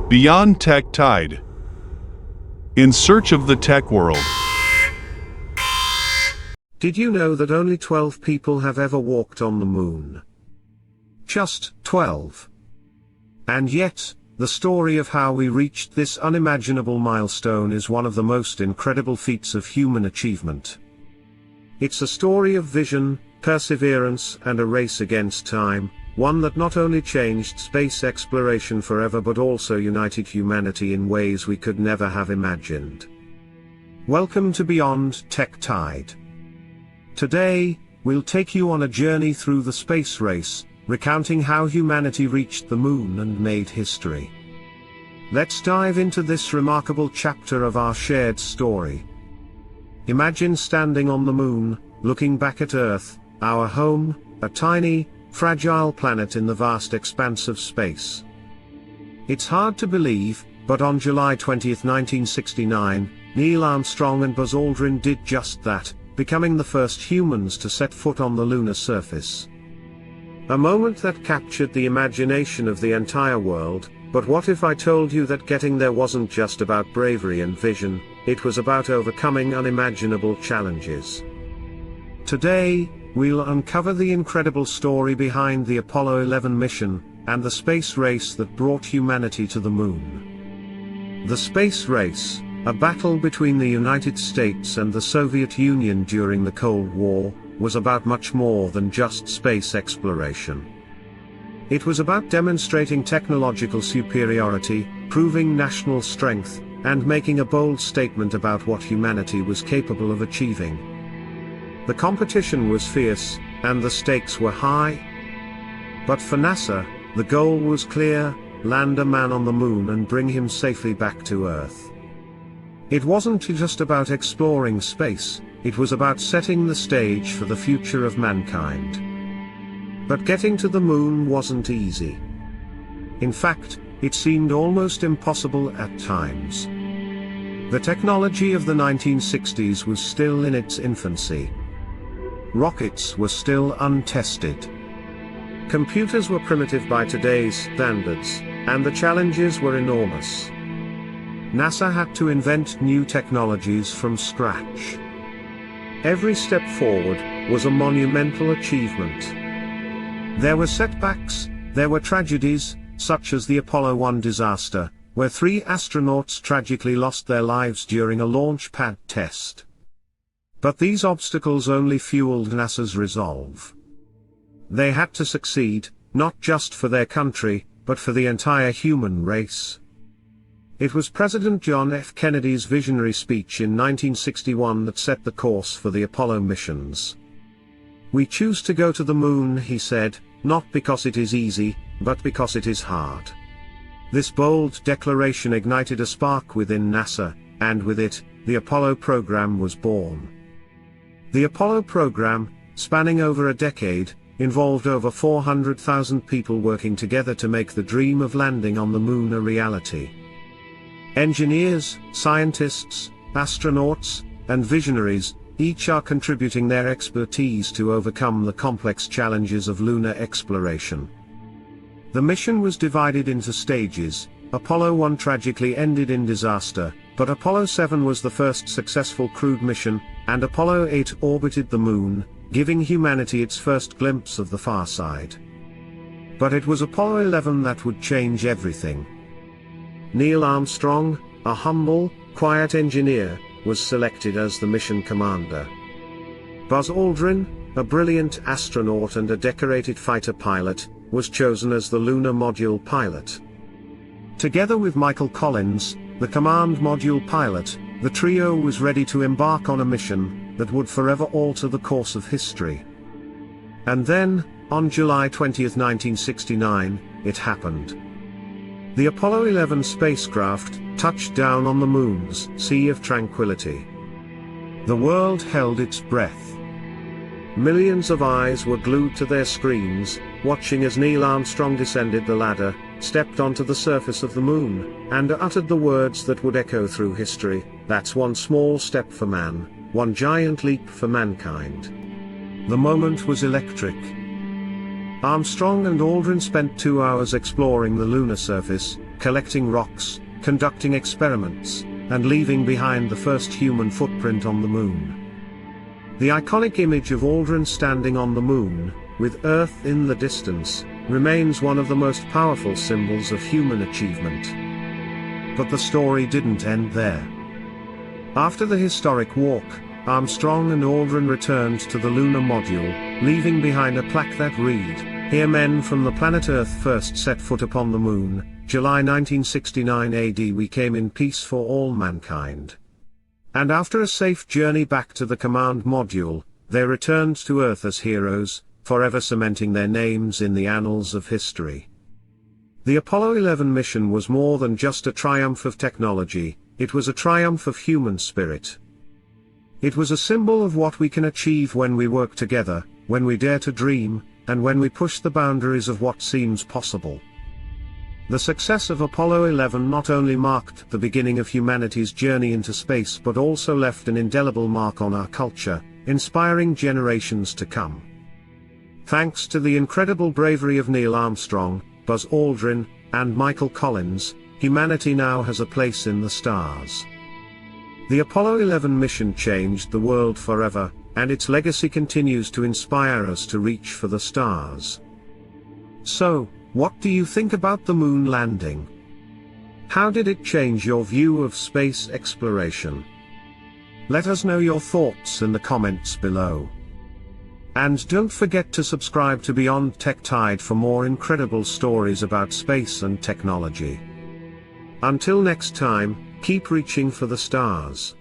Beyond Tech Tide. In search of the tech world. Did you know that only 12 people have ever walked on the moon? Just 12. And yet, the story of how we reached this unimaginable milestone is one of the most incredible feats of human achievement. It's a story of vision, perseverance, and a race against time, one that not only changed space exploration forever but also united humanity in ways we could never have imagined. Welcome to Beyond Tech Tide. Today, we'll take you on a journey through the space race, recounting how humanity reached the moon and made history. Let's dive into this remarkable chapter of our shared story. Imagine standing on the moon, looking back at Earth, our home, a tiny, fragile planet in the vast expanse of space. It's hard to believe, but on July 20, 1969, Neil Armstrong and Buzz Aldrin did just that, becoming the first humans to set foot on the lunar surface. A moment that captured the imagination of the entire world. But what if I told you that getting there wasn't just about bravery and vision, it was about overcoming unimaginable challenges? Today, we'll uncover the incredible story behind the Apollo 11 mission, and the space race that brought humanity to the moon. The space race, a battle between the United States and the Soviet Union during the Cold War, was about much more than just space exploration. It was about demonstrating technological superiority, proving national strength, and making a bold statement about what humanity was capable of achieving. The competition was fierce, and the stakes were high. But for NASA, the goal was clear: land a man on the moon and bring him safely back to Earth. It wasn't just about exploring space, it was about setting the stage for the future of mankind. But getting to the moon wasn't easy. In fact, it seemed almost impossible at times. The technology of the 1960s was still in its infancy. Rockets were untested. untested. Computers were primitive by today's standards, and the challenges were enormous. NASA had to invent new technologies from scratch. Every step forward was a monumental achievement. There were setbacks, there were tragedies, such as the Apollo 1 disaster, where 3 astronauts tragically lost their lives during a launch pad test. But these obstacles only fueled NASA's resolve. They had to succeed, not just for their country, but for the entire human race. It was President John F. Kennedy's visionary speech in 1961 that set the course for the Apollo missions. "We choose to go to the moon," he said, "not because it is easy, but because it is hard." This bold declaration ignited a spark within NASA, and with it, the Apollo program was born. The Apollo program, spanning over a decade, involved over 400,000 people working together to make the dream of landing on the moon a reality. Engineers, scientists, astronauts, and visionaries, each are contributing their expertise to overcome the complex challenges of lunar exploration. The mission was divided into stages. Apollo 1 tragically ended in disaster, but Apollo 7 was the first successful crewed mission, and Apollo 8 orbited the moon, giving humanity its first glimpse of the far side. But it was Apollo 11 that would change everything. Neil Armstrong, a humble, quiet engineer, was selected as the mission commander. Buzz Aldrin, a brilliant astronaut and a decorated fighter pilot, was chosen as the lunar module pilot. Together with Michael Collins, the command module pilot, the trio was ready to embark on a mission that would forever alter the course of history. And then, on July 20, 1969, it happened. The Apollo 11 spacecraft touched down on the moon's Sea of Tranquility. The world held its breath. Millions of eyes were glued to their screens, watching as Neil Armstrong descended the ladder, stepped onto the surface of the moon, and uttered the words that would echo through history: "That's one small step for man, one giant leap for mankind." The moment was electric. Armstrong and Aldrin spent 2 hours exploring the lunar surface, collecting rocks, conducting experiments, and leaving behind the first human footprint on the moon. The iconic image of Aldrin standing on the moon, with Earth in the distance, remains one of the most powerful symbols of human achievement. But the story didn't end there. After the historic walk, Armstrong and Aldrin returned to the lunar module, leaving behind a plaque that read, "Here men from the planet Earth first set foot upon the moon, July 1969 AD. We came in peace for all mankind." And after a safe journey back to the command module, they returned to Earth as heroes, forever cementing their names in the annals of history. The Apollo 11 mission was more than just a triumph of technology, it was a triumph of human spirit. It was a symbol of what we can achieve when we work together, when we dare to dream, and when we push the boundaries of what seems possible. The success of Apollo 11 not only marked the beginning of humanity's journey into space but also left an indelible mark on our culture, inspiring generations to come. Thanks to the incredible bravery of Neil Armstrong, Buzz Aldrin, and Michael Collins, humanity now has a place in the stars. The Apollo 11 mission changed the world forever, and its legacy continues to inspire us to reach for the stars. So, what do you think about the moon landing? How did it change your view of space exploration? Let us know your thoughts in the comments below. And don't forget to subscribe to Beyond Tech Tide for more incredible stories about space and technology. Until next time, keep reaching for the stars.